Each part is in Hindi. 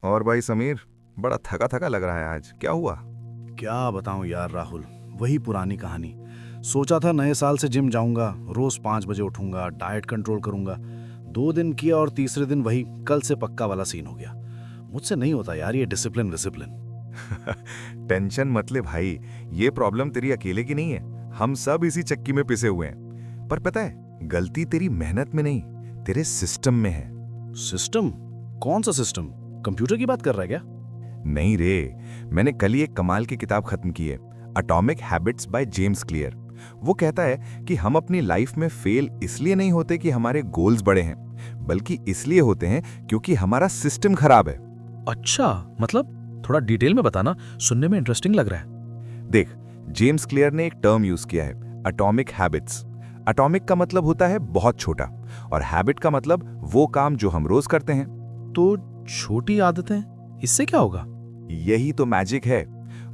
और भाई समीर, बड़ा थका थका लग रहा है आज, क्या हुआ? क्या बताऊं यार राहुल, वही पुरानी कहानी। सोचा था नए साल से जिम जाऊंगा, रोज 5 बजे उठूंगा, डाइट कंट्रोल करूंगा। 2 दिन किया और तीसरे दिन वही कल से पक्का वाला सीन हो गया। मुझसे नहीं होता यार ये डिसिप्लिन विसिप्लिन। टेंशन मत ले भाई, ये प्रॉब्लम तेरी अकेले की नहीं है। हम सब इसी चक्की में पिसे हुए हैं। पर पता है, गलती तेरी मेहनत में नहीं, तेरे सिस्टम में है। सिस्टम? कौन सा सिस्टम? कंप्यूटर की बात कर रहा है क्या? नहीं रे, मैंने कल ही एक कमाल की किताब खत्म की है, atomic habits by James clear. वो कहता है कि हम अपनी लाइफ में फेल इसलिए नहीं होते कि हमारे गोल्स बड़े हैं, बल्कि इसलिए होते हैं क्योंकि हमारा सिस्टम खराब है। अच्छा, मतलब थोड़ा डिटेल में बताना, सुनने में इंटरेस्टिंग लग रहा है। देख, जेम्स क्लियर ने एक टर्म यूज किया है, एटॉमिक हैबिट्स। एटॉमिक का मतलब होता है बहुत छोटा, और हैबिट का मतलब वो काम जो हम रोज करते हैं। तो छोटी आदतें, इससे क्या होगा? यही तो मैजिक है।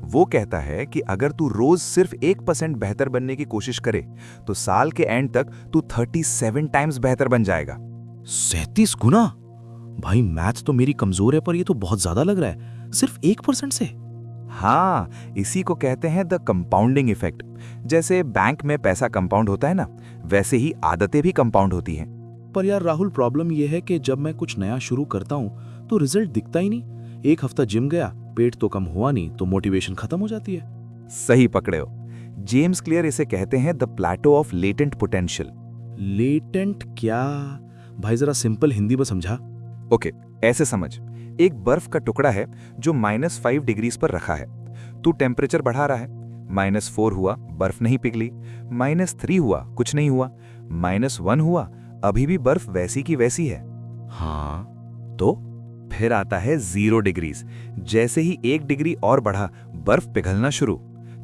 वो कहता है कि अगर तू रोज सिर्फ 1% बेहतर बनने की कोशिश करे, तो साल के एंड तक तू 37 टाइम्स बेहतर बन जाएगा। 37 गुना? भाई मैथ तो मेरी कमजोर है, पर ये तो बहुत ज्यादा लग रहा है, सिर्फ 1% से। हाँ, इसी को कहते हैं द कंपाउंडिंग इफेक्ट। जैसे बैंक में पैसा कंपाउंड होता है ना, वैसे ही आदतें भी कंपाउंड होती हैं। पर यार राहुल, प्रॉब्लम ये है कि जब मैं कुछ नया शुरू करता हूँ तो रिजल्ट दिखता ही नहीं। एक हफ्ता जिम गया, पेट तो कम हुआ नहीं, तो मोटिवेशन खत्म हो जाती है। सही पकड़े हो। जेम्स क्लियर इसे कहते हैं the plateau of latent potential. Latent क्या? भाई जरा सिंपल हिंदी में समझा। ओके, ऐसे समझ, एक बर्फ का टुकड़ा है जो -5 डिग्रीज पर रखा है। तू टेम्परेचर बढ़ा रहा है, -4 हुआ, बर्फ नहीं पिघली। -3 हुआ, कुछ नहीं हुआ। -1 हुआ, अभी भी बर्फ वैसी की वैसी है। हाँ, तो फिर आता है 0 डिग्रीज। जैसे ही 1 डिग्री और बढ़ा, बर्फ पिघलना शुरू।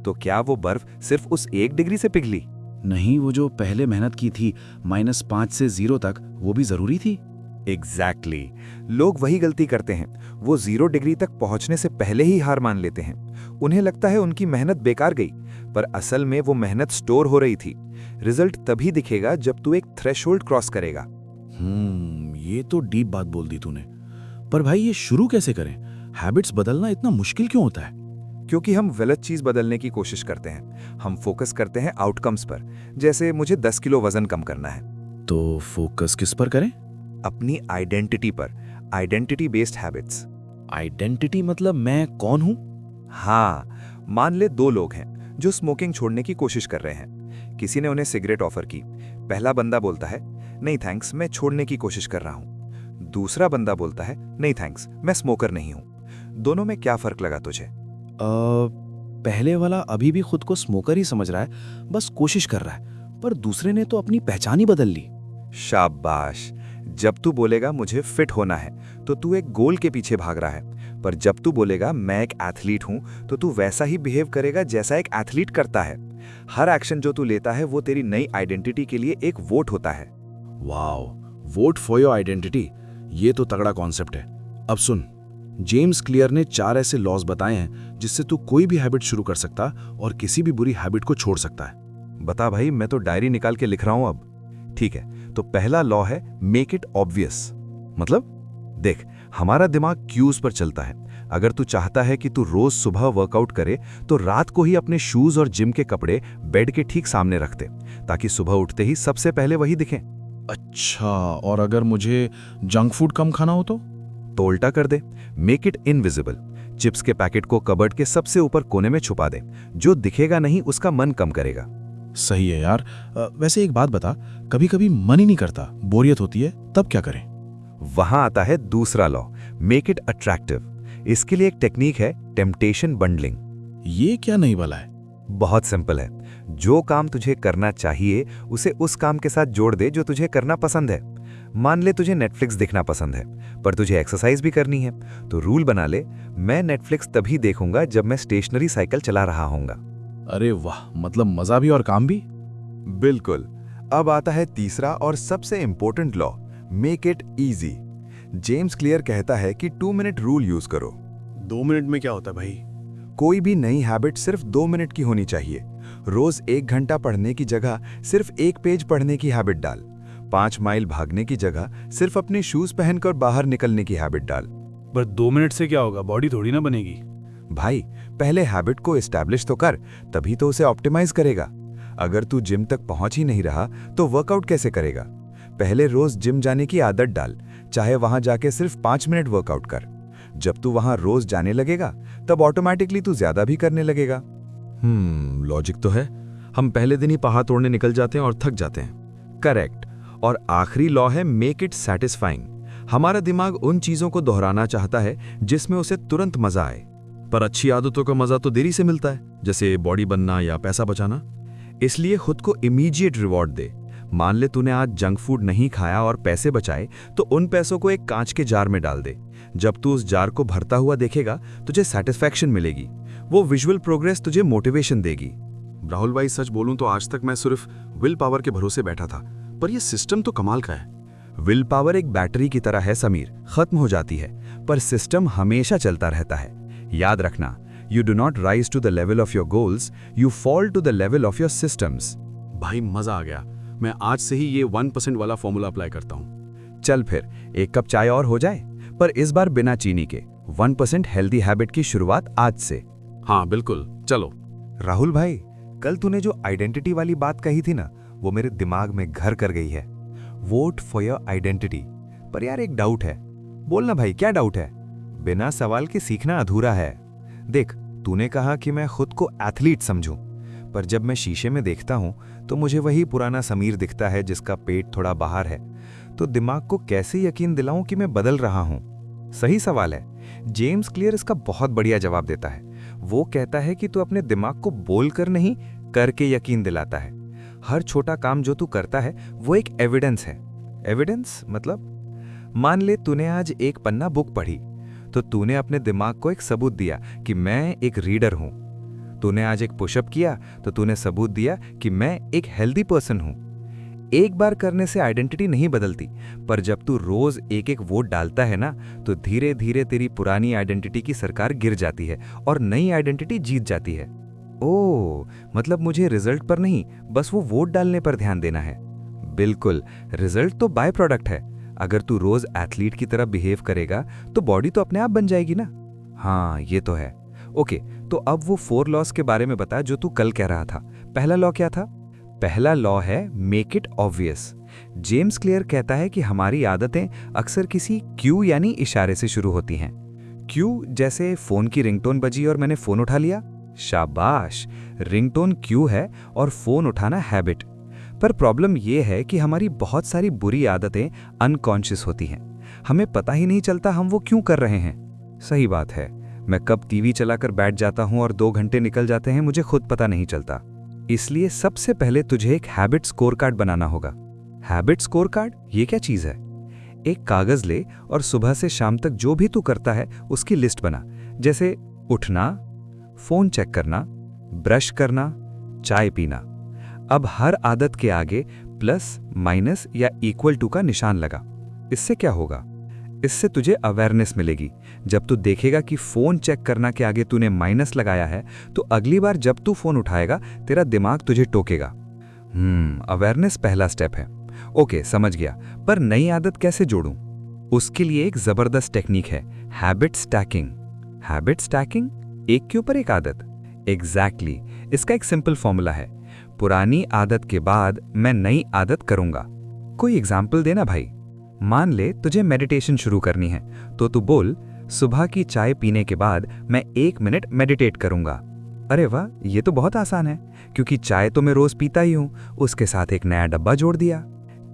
तो क्या वो बर्फ सिर्फ उस 1 डिग्री से पिघली? नहीं, वो जो पहले मेहनत की थी -5 से 0 तक, वो भी जरूरी थी। एग्जैक्टली। लोग वही गलती करते हैं, वो 0 डिग्री तक पहुंचने से पहले ही हार मान लेते हैं। उन्हें लगता है उनकी मेहनत बेकार गई, पर असल में वो मेहनत स्टोर हो रही थी। रिजल्ट तभी दिखेगा जब तू एक थ्रेशोल्ड क्रॉस करेगा। ये तो डीप बात बोल दी तूने। पर भाई ये शुरू कैसे करें? हैबिट्स बदलना इतना मुश्किल क्यों होता है? क्योंकि हम गलत चीज बदलने की कोशिश करते हैं। हम फोकस करते हैं आउटकम्स पर, जैसे मुझे 10 किलो वजन कम करना है। तो फोकस किस पर करें? अपनी आइडेंटिटी पर, आइडेंटिटी बेस्ड हैबिट्स। आइडेंटिटी मतलब मैं कौन हूं? हाँ, मान ले 2 लोग हैं जो स्मोकिंग छोड़ने की कोशिश कर रहे हैं। किसी ने उन्हें सिगरेट ऑफर की। पहला बंदा बोलता है, नहीं थैंक्स, मैं छोड़ने की कोशिश कर रहा हूं। दूसरा बंदा बोलता है, नहीं थैंक्स, मैं स्मोकर नहीं हूं। दोनों में क्या फर्क लगा तुझे? पहले वाला अभी भी खुद को स्मोकर ही समझ रहा है, बस कोशिश कर रहा है। पर दूसरे ने तो अपनी पहचान ही बदल ली। शाबाश। जब तू बोलेगा मुझे फिट होना है, तो तू एक गोल के पीछे भाग रहा है। पर जब तू बोलेगा मैं एक एथलीट हूं, तो तू वैसा ही बिहेव करेगा जैसा एक एथलीट करता है। हर एक्शन जो तू लेता है वो तेरी नई आइडेंटिटी के लिए एक वोट होता है। Wow, vote for your identity, ये तो तगड़ा कॉन्सेप्ट है। अब सुन, जेम्स क्लियर ने 4 ऐसे लॉज बताए हैं जिससे तू कोई भी हैबिट शुरू कर सकता और किसी भी बुरी हैबिट को छोड़ सकता है। बता भाई, मैं तो डायरी निकाल के लिख रहा हूं अब। ठीक है, तो पहला लॉ है मेक इट ऑब्वियस। मतलब देख, हमारा दिमाग क्यूज पर चलता है। अगर तू चाहता है कि तू रोज सुबह वर्कआउट करे, तो रात को ही अपने शूज और जिम के कपड़े बेड के ठीक सामने रख दे, ताकि सुबह उठते ही सबसे पहले वही दिखें। अच्छा, और अगर मुझे जंक फूड कम खाना हो तो उल्टा कर दे, मेक इट इनविजिबल। चिप्स के पैकेट को कबर्ड के सबसे ऊपर कोने में छुपा दे। जो दिखेगा नहीं उसका मन कम करेगा। सही है यार। वैसे एक बात बता, कभी कभी मन ही नहीं करता, बोरियत होती है, तब क्या करें? वहां आता है दूसरा लॉ, मेक इट अट्रैक्टिव। इसके लिए एक टेक्निक है, टेम्पटेशन बंडलिंग। ये क्या नहीं वाला है? बहुत सिंपल है। जो काम तुझे करना चाहिए उसे उस काम के साथ जोड़ दे जो तुझे करना पसंद है। मान ले तुझे नेटफ्लिक्स देखना पसंद है, पर तुझे एक्सरसाइज भी करनी है, तो रूल बना ले, मैं नेटफ्लिक्स तभी देखूंगा जब मैं स्टेशनरी साइकिल चला रहा हूंगा। अरे वाह, मतलब मजा भी और काम भी। बिल्कुल। अब आता है तीसरा और सबसे important law, make it easy. James clear कहता है कि 2 मिनट रूल यूज करो। 2 मिनट में क्या होता है भाई? कोई भी नई हैबिट सिर्फ 2 मिनट की होनी चाहिए। रोज 1 घंटा पढ़ने की जगह सिर्फ 1 पेज पढ़ने की हैबिट डाल। 5 माइल भागने की जगह सिर्फ अपने शूज पहनकर बाहर निकलने की हैबिट डाल। पर 2 मिनट से क्या होगा, बॉडी थोड़ी ना बनेगी। भाई पहले हैबिट को एस्टैब्लिश तो कर, तभी तो उसे ऑप्टिमाइज करेगा। अगर तू जिम तक पहुंच ही नहीं रहा तो वर्कआउट कैसे करेगा? पहले रोज जिम जाने की आदत डाल, चाहे वहां जाके सिर्फ 5 मिनट वर्कआउट कर। जब तू वहां रोज जाने लगेगा तब ऑटोमेटिकली तू ज्यादा भी करने लगेगा। लॉजिक तो है। हम पहले दिन ही पहाड़ तोड़ने निकल जाते हैं और थक जाते हैं। करेक्ट। और आखिरी लॉ है मेक इट सैटिस्फाइंग। हमारा दिमाग उन चीजों को दोहराना चाहता है जिसमें उसे तुरंत मजा आए। पर अच्छी आदतों का मजा तो देरी से मिलता है, जैसे बॉडी बनना या पैसा बचाना। इसलिए खुद को इमीडिएट रिवॉर्ड दे। मान ले तूने आज जंक फूड नहीं खाया और पैसे बचाए, तो उन पैसों को एक कांच के जार में डाल दे। जब तू उस जार को भरता हुआ देखेगा तुझे सेटिस्फैक्शन मिलेगी। वो विजुअल प्रोग्रेस तुझे मोटिवेशन देगी। राहुल भाई, सच बोलूं तो आज तक मैं सिर्फ विल पावर के भरोसे बैठा था, पर ये सिस्टम तो कमाल का है। विल पावर एक बैटरी की तरह है समीर, खत्म हो जाती है, पर सिस्टम हमेशा चलता रहता है। याद रखना, you do not rise to the level of your goals, you fall to the level of your systems. भाई मजा आ गया। मैं आज से ही ये 1% वाला फॉर्मूला अप्लाई करता हूँ। चल फिर एक कप चाय और हो जाए, पर इस बार बिना चीनी के। 1% हेल्दी हैबिट की शुरुआत आज से। हाँ बिल्कुल, चलो। राहुल भाई, कल तूने जो आइडेंटिटी वाली बात कही थी ना, वो मेरे दिमाग में घर कर गई है। Vote for your identity. पर यार एक डाउट है। बोलना भाई, क्या डाउट है? बिना सवाल के सीखना अधूरा है। देख, तूने कहा कि मैं खुद को एथलीट समझूं, पर जब मैं शीशे में देखता हूं तो मुझे वही पुराना समीर दिखता है जिसका पेट थोड़ा बाहर है। तो दिमाग को कैसे यकीन दिलाऊं कि मैं बदल रहा हूं? सही सवाल है। जेम्स क्लियर इसका बहुत बढ़िया जवाब देता है। वो कहता है कि तू अपने दिमाग को बोलकर नहीं, करके यकीन दिलाता है। हर छोटा काम जो तू करता है वो एक एविडेंस है। एविडेंस मतलब, मान ले तूने आज एक पन्ना बुक पढ़ी, तो तूने अपने दिमाग को एक सबूत दिया कि मैं एक रीडर हूं। तूने आज एक पुशअप किया तो तूने सबूत दिया कि मैं एक हेल्दी पर्सन हूं। एक बार करने से आइडेंटिटी नहीं बदलती, पर जब तू रोज एक एक वोट डालता है ना, तो धीरे धीरे तेरी पुरानी आइडेंटिटी की सरकार गिर जाती है और नई आइडेंटिटी जीत जाती है। ओह, मतलब मुझे रिजल्ट पर नहीं, बस वो वोट डालने पर ध्यान देना है। बिल्कुल, रिजल्ट तो बाय प्रोडक्ट है। अगर तू रोज एथलीट की तरह बिहेव करेगा तो बॉडी तो अपने आप बन जाएगी ना। हाँ, ये तो है। ओके, तो अब वो 4 लॉस के बारे में बता जो तू कल कह रहा था। पहला लॉ क्या था? पहला लॉ है make it obvious. James clear कहता है कि हमारी आदतें अक्सर किसी क्यू यानी इशारे से शुरू होती हैं। क्यू जैसे फोन की रिंगटोन बजी और मैंने फोन उठा लिया। शाबाश, रिंगटोन क्यू है और फोन उठाना हैबिट। पर प्रॉब्लम यह है कि हमारी बहुत सारी बुरी आदतें अनकॉन्शियस होती हैं। हमें पता ही नहीं चलता हम वो क्यों कर रहे हैं। सही बात है, मैं कब टीवी चलाकर बैठ जाता हूं और 2 घंटे निकल जाते हैं, मुझे खुद पता नहीं चलता। इसलिए सबसे पहले तुझे एक हैबिट स्कोर कार्ड बनाना होगा। हैबिट स्कोर कार्ड, ये क्या चीज है? एक कागज ले और सुबह से शाम तक जो भी तू करता है उसकी लिस्ट बना। जैसे उठना, फोन चेक करना, ब्रश करना, चाय पीना। अब हर आदत के आगे प्लस, माइनस या इक्वल टू का निशान लगा। इससे क्या होगा? इससे तुझे अवेयरनेस मिलेगी। जब तू देखेगा कि फोन चेक करना के आगे तूने माइनस लगाया है, तो अगली बार जब तू फोन उठाएगा तेरा दिमाग तुझे टोकेगा। अवेयरनेस पहला स्टेप है। ओके, समझ गया। पर नई आदत कैसे जोड़ूं? उसके लिए एक जबरदस्त टेक्निक है, हैबिट स्टैकिंग। हैबिट स्टैकिंग, एक के ऊपर एक आदत। एग्जैक्टली, इसका एक सिंपल फॉर्मूला है, पुरानी आदत के बाद मैं नई आदत करूंगा। कोई एग्जाम्पल देना भाई। मान ले तुझे मेडिटेशन शुरू करनी है, तो तू बोल, सुबह की चाय पीने के बाद मैं 1 मिनट मेडिटेट करूंगा। अरे वाह, ये तो बहुत आसान है, क्योंकि चाय तो मैं रोज पीता ही हूं, उसके साथ एक नया डब्बा जोड़ दिया।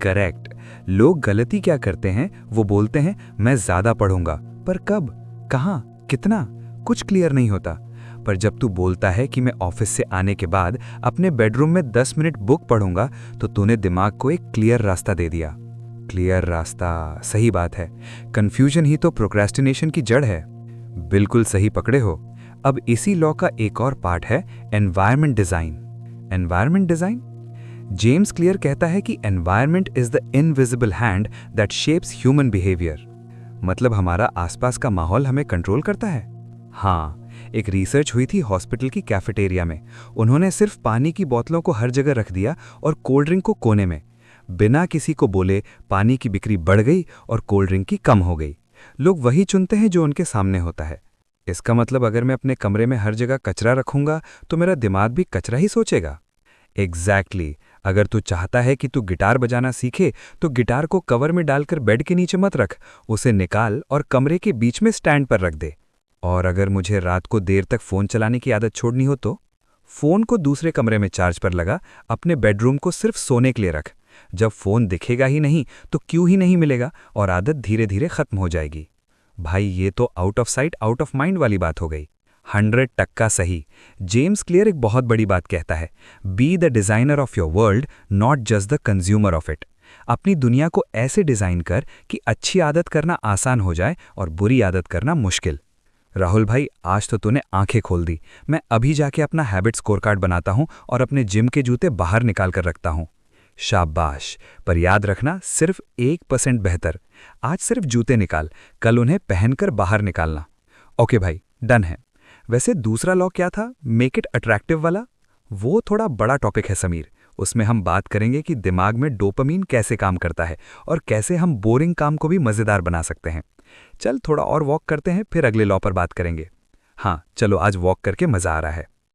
करेक्ट। लोग गलती क्या करते हैं, वो बोलते हैं मैं ज्यादा पढ़ूंगा, पर कब, कहां, कितना, कुछ क्लियर नहीं होता। पर जब तू बोलता है कि मैं ऑफिस से आने के बाद अपने बेडरूम में 10 मिनट बुक पढ़ूंगा, तो तूने दिमाग को एक क्लियर रास्ता दे दिया। क्लियर रास्ता, सही बात है। कंफ्यूजन ही तो प्रोक्रेस्टिनेशन की जड़ है। बिल्कुल सही पकड़े हो। अब इसी लॉ का एक और पार्ट है environment design. Environment design, James clear कहता है कि environment is the invisible hand that shapes human behaviour. मतलब हमारा आसपास का माहौल हमें कंट्रोल करता है। हाँ, एक रिसर्च हुई थी हॉस्पिटल की कैफेटेरिया में। उन्होंने सिर्फ पानी की बोतलों को हर जगह रख दिया और कोल्ड ड्रिंक को कोने में। बिना किसी को बोले पानी की बिक्री बढ़ गई और कोल्ड ड्रिंक की कम हो गई। लोग वही चुनते हैं जो उनके सामने होता है। इसका मतलब अगर मैं अपने कमरे में हर जगह कचरा रखूंगा तो मेरा दिमाग भी कचरा ही सोचेगा। एग्जैक्टली। अगर तू चाहता है कि तू गिटार बजाना सीखे तो गिटार को कवर में डालकर बेड के नीचे मत रख, उसे निकाल और कमरे के बीच में स्टैंड पर रख दे। और अगर मुझे रात को देर तक फ़ोन चलाने की आदत छोड़नी हो तो फ़ोन को दूसरे कमरे में चार्ज पर लगा, अपने बेडरूम को सिर्फ सोने के लिए रख। जब फ़ोन दिखेगा ही नहीं तो क्यों ही नहीं मिलेगा और आदत धीरे धीरे खत्म हो जाएगी। भाई ये तो out of sight out of mind वाली बात हो गई। 100% सही। जेम्स क्लियर एक बहुत बड़ी बात कहता है, be the designer of your world, not just the consumer of it. अपनी दुनिया को ऐसे डिज़ाइन कर कि अच्छी आदत करना आसान हो जाए और बुरी आदत करना मुश्किल। राहुल भाई, आज तो तूने आंखें खोल दी। मैं अभी जाके अपना हैबिट स्कोर कार्ड बनाता हूँ और अपने जिम के जूते बाहर निकाल कर रखता हूँ। शाबाश। पर याद रखना, सिर्फ 1% बेहतर। आज सिर्फ जूते निकाल, कल उन्हें पहनकर बाहर निकालना। ओके भाई, डन है। वैसे दूसरा लॉ क्या था, मेक इट अट्रैक्टिव वाला? वो थोड़ा बड़ा टॉपिक है समीर। उसमें हम बात करेंगे कि दिमाग में डोपामीन कैसे काम करता है और कैसे हम बोरिंग काम को भी मज़ेदार बना सकते हैं। चल थोड़ा और वॉक करते हैं, फिर अगले लॉ पर बात करेंगे। हाँ चलो, आज वॉक करके मज़ा आ रहा है।